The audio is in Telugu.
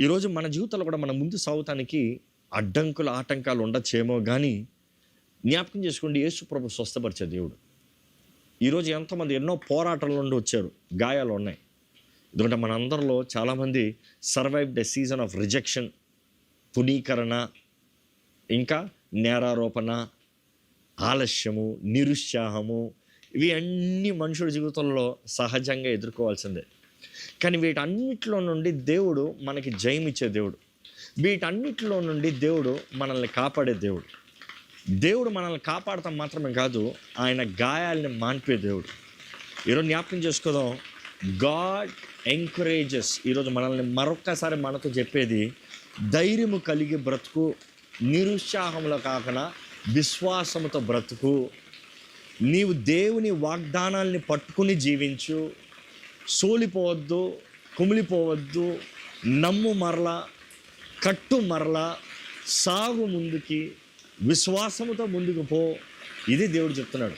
ఈరోజు మన జీవితంలో కూడా మన ముందు సాగుతానికి అడ్డంకులు ఆటంకాలు ఉండొచ్చేమో కానీ జ్ఞాపకం చేసుకోండి, యేసు ప్రభు స్వస్థపరిచే దేవుడు. ఈరోజు ఎంతోమంది ఎన్నో పోరాటాల నుండి వచ్చారు, గాయాలు ఉన్నాయి. ఎందుకంటే మన అందరిలో చాలామంది survived a season of rejection, తునీకరణ, ఇంకా నేరారోపణ, ఆలస్యము, నిరుత్సాహము, ఇవి అన్ని మనుషుడి జీవితంలో సహజంగా ఎదుర్కోవాల్సిందే. కానీ వీటన్నిటిలో నుండి దేవుడు మనకి జయమిచ్చే దేవుడు. వీటన్నిటిలో నుండి దేవుడు మనల్ని కాపాడే దేవుడు. దేవుడు మనల్ని కాపాడటం మాత్రమే కాదు, ఆయన గాయాలని మాన్పే దేవుడు. ఈరోజు జ్ఞాపకం చేసుకోదాం, గాడ్ ఎంకరేజెస్. ఈరోజు మనల్ని మరొక్కసారి మనతో చెప్పేది, ధైర్యము కలిగి బ్రతుకు, నిరుత్సాహంలో కాకుండా విశ్వాసముతో బ్రతుకు, నీవు దేవుని వాగ్దానాల్ని పట్టుకుని జీవించు, సోలిపోవద్దు, కుమిలిపోవద్దు, నమ్ము మరలా, కట్టు మరలా, సాగు ముందుకి, విశ్వాసముతో ముందుకు పో. ఇది దేవుడు చెప్తున్నాడు.